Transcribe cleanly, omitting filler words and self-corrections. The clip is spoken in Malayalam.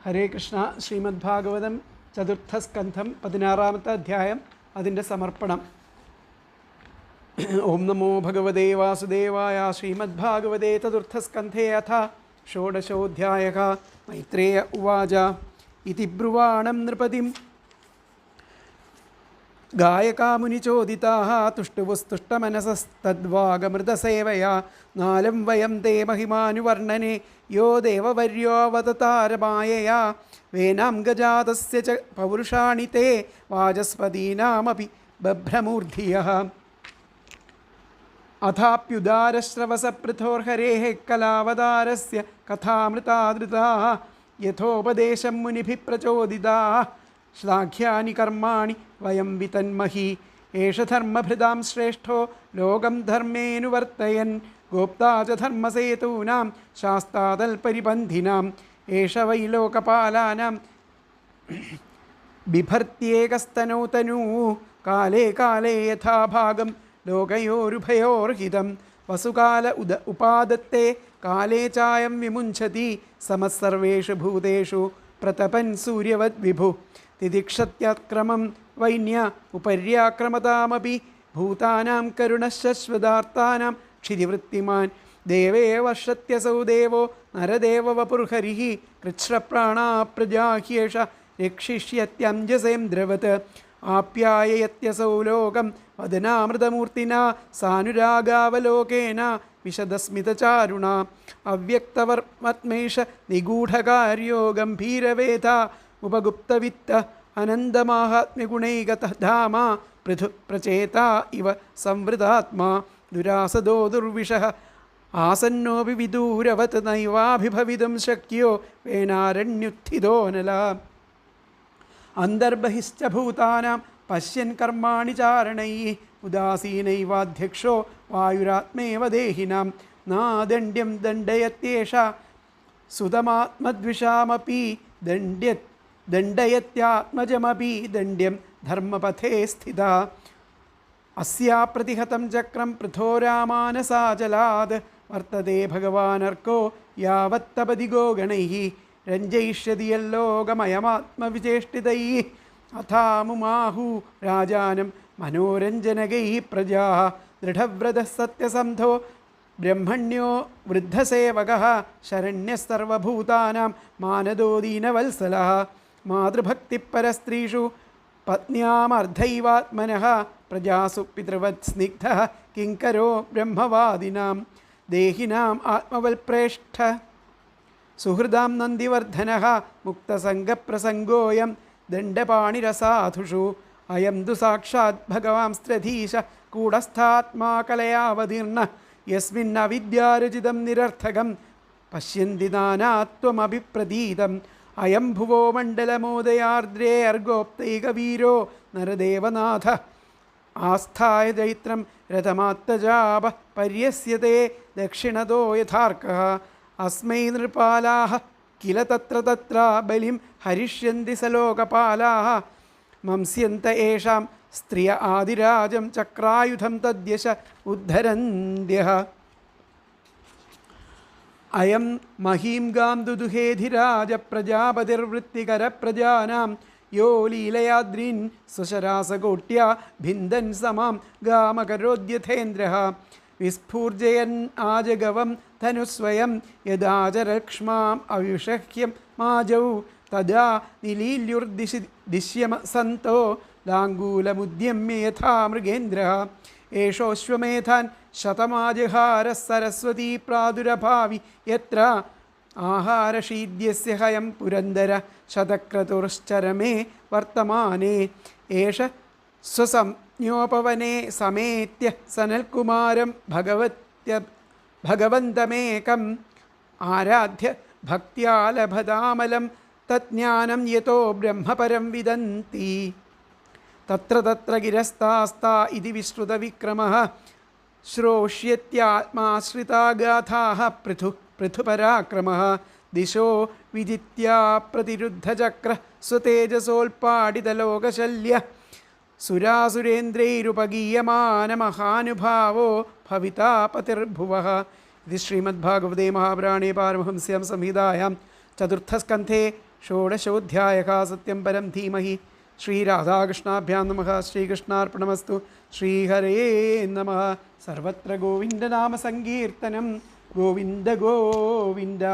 ഹരേ കൃഷ്ണ. ശ്രീമദ്ഭാഗവതം ചതുർത്ഥസ്കന്ധം 16-ാമത്തെ അധ്യായം, അതിൻ്റെ സമർപ്പണം. ഓം നമോ ഭഗവതേ വാസുദേവായ. ശ്രീമദ്ഭാഗവതേ ചതുർത്ഥസ്കന്ധേ അഥ ഷോഡശോऽധ്യായഃ. മൈത്രേയ ഉവാച ഇതി ബ്രുവാണം നൃപതിം ഗായകാമുനിചോദിതാഃ തുഷ്ടുവുസ്തുഷ്ടമനസസ്തദ്വാഗമൃതസേവയാ നാലം വയം തേ മഹിമാനുവർണ്ണനെ യോ ദേവവര്യോവതതാരമായയാ വേനാം ഗജാതസ്യ ച പൗരുഷാണി തേ വാചസ്പതീനാമപി ബഭ്രമൂർധിയഃ അഥാപ്യുദാരശ്രവസപൃഥോർഹരേഃ കലാവതാരസ്യ കഥാമൃതാദൃതാഃ യഥോപദേശം മുനിഭിः പ്രചോദിതാഃ ശ്ലാഘ്യാനി കർമാണി വയം വിതന്മഹി ഏഷ ധർമ്മഭൃതാം ശ്രേഷ്ഠോ ലോകം ധർമ്മേനുവർത്തയൻ ഗോപ്താ ച ധർമ്മസേതൂനാം ശാസ്താതൽപരിപന്ഥിനാം ഏഷ വൈ ലോകപാലാനാം ബിഭർത്യേകസ്തനോതനൂ കാലേ കാലേ യഥാഭാഗം ലോകയോരുഭയോർഹിതം വസുകാല ഉപാദത്തെ കാലേ ചായം വിമുഞ്ചതി സമസ്സർവേഷു ഭൂതേഷു പ്രതപൻ സൂര്യവത് വിഭു തിദിക്ഷത്യക്രമം വൈന്യ ഉപര്യാക്രമതാമപി ഭൂതാനാം കരുണശശ്വതാർത്താനാം ക്ഷിതിവൃത്തിമാൻ ദേവേ വർഷത്യസൗ ദേവോ നരദേവ വപുർഹരിഃ കൃച്ഛ്രപ്രാണാ പ്രജാഹ്യേഷ രക്ഷിഷ്യത്യഞ്ജസേന്ദ്രവത് ആപ്യായയത്യസൗ ലോകം വദനാമൃതമൂർത്തിനാ സാനുരാഗാവലോകേന വിശദസ്മിതചാരുണ അവ്യക്തവർമത്മേഷ നിഗൂഢകാര്യോ ഗംഭീരവേദ ഉപഗുപ്തവിത്ത അനന്തമാഹാത്മ്യഗുണൈകതഃ ധാമ പൃഥു പ്രചേത ഇവ സംവൃതാത്മാ ദുരാസദോ ദുർവിഷഃ ആസന്നോപി വിദൂരവത് നൈവാഭിഭവിതും ശക്യോ വേനാരണ്യുത്ഥിതോ നല അന്തർബഹിശ്ച ഭൂതാനാം പശ്യൻ കർമാണി ചാരണൈഃ ഉദാസീനൈവാധ്യക്ഷോ വായുരാത്മേവ ദേഹിനാം നാദണ്ഡ്യം ദണ്ഡയത്യേഷ സുതമാത്മദ്വിഷാമപി ദണ്ഡയത്യാത്മജമപി ദണ്ഡ്യം ധർമ്മപഥേ സ്ഥിത അസ്യാ പ്രതിഹതം ചക്രം പൃഥോരാമാനസാചലാത് വർത്തതേ ഭഗവാനർക്കോ യാവത്തപതിഗോ ഗണൈഃ രഞ്ജയിഷ്യതി യല്ലോകമയമാത്മവിചേഷ്ടിതൈഃ അഥാമുമാഹു രാജാനം മനോരഞ്ജനകൈഃ പ്രജാഃ ദൃഢവ്രതഃ സത്യസന്ധോ ബ്രഹ്മണ്യോ വൃദ്ധസേവകഃ ശരണ്യസർവഭൂതാനാം മാനദോ ദീനവത്സലഃ മാതൃഭക്തിപരസ്ത്രീഷു പത്ന്യാമർദ്ധൈവാത്മനഃ പ്രജാസു പിതൃവത് സ്നിഗ്ധഃ കിങ്കരോ ബ്രഹ്മവാദിനാം ദേഹിനാം ആത്മവൽപ്രേഷ്ഠ സുഹൃദാം നന്ദിവർദ്ധനഃ മുക്തസംഗപ്രസംഗോയം ദണ്ഡപാണിരസാധുഷു അയം തു സാക്ഷാത് ഭഗവാംസ്ത്രധീശ കൂടസ്ഥാത്മാ കലയാവതീർണ യസ്മിന്നവിദ്യാരചിതം നിരർത്ഥകം പശ്യന്തി നാനാത്വമഭിപ്രതീതം അയം ഭുവോ മണ്ഡലമോദയാർദ്രേ അർഗോപ്തൈകവീരോ നരദേവനാഥ ആസ്ഥായ ചൈത്രം രഥമാത്തജാപ പര്യസ്യത്തെ ദക്ഷിണതോ യഥാർക്കഃ അസ്മൈ നൃപാലാഃ കില തത്ര തത്ര ബലിം ഹരിഷ്യന്തി സലോകപാലാഃ മംസ്യന്ത യേഷാം സ്ത്രിയ ആദിരാജം ചക്രായുധം തദ്യശ ഉദ്ധരന്ത്യഃ അയം മഹീം ഗാം ദുദുഹേധിരാജ പ്രജാപതിർവൃത്തികരപ്രജാനാം യോ ലീലയാദ്രീൻ സുശരാസകോട്ട്യാ ഭിന്ദൻ സമാം ഗാമകരോദ്യഥേന്ദ്രഃ വിസ്ഫൂർജയൻ ആജഗവം ധനുസ്വയം യദാചരക്ഷ്മാം അവിഷഹ്യം മാജൗ തദാ നിലീല്യുർദിശി ദിശ്യമ സന്തോ ലാംഗൂലമുദ്യമ്യ യഥാ മൃഗേന്ദ്രഃ ഏഷോശ്വമേധാൻ ശതമാജഹാര സരസ്വതീ പ്രാദുരഭാവി യത്ര ആഹാരശീദ്യസ്യ ഹയം പുരന്ദര ശതക്രതുർശ്ചരമേ വർത്തമാനേ ഏഷ സ്വസംജ്ഞോപവനെ സമേത്യ സനൽകുമാരം ഭഗവന്തമേകം ആരാധ്യ ഭക്ത്യാ ലഭതാമലം തജ്ഞാനം യതോ ബ്രഹ്മപരം വിദന്തി തത്ര തത്ര ഗിരസ്താസ്താ ഇതി വിശ്രുതവിക്രമഃ ശ്രോഷ്യത്യാത്മാശ്രിതാഗാഥാഃ പൃഥുപരാക്രമഃ ദിശോ വിജിത്യാ പ്രതിരുദ്ധചക്ര സ്വതേജസോൽപാടിതലോകശല്യ സുരാസുരേന്ദ്രൈരുപഗീയമാനമഹാനുഭാവോ ഭവിതാ പതിർഭുവഃ. ഇത് ശ്രീമദ്ഭാഗവതേ മഹാപുരാണേ പാരമഹംസ്യാം സംഹിതായാം ചതുർത്ഥസ്കന്ധേ षोडशोऽध्यायः सत्यं परं धीमहि श्रीराधाकृष्णाभ्यां नमः श्रीकृष्णार्पणमस्तु श्रीहरे नमः सर्वत्र गोविन्दनामसङ्कीर्तनं गोविन्द गोविन्द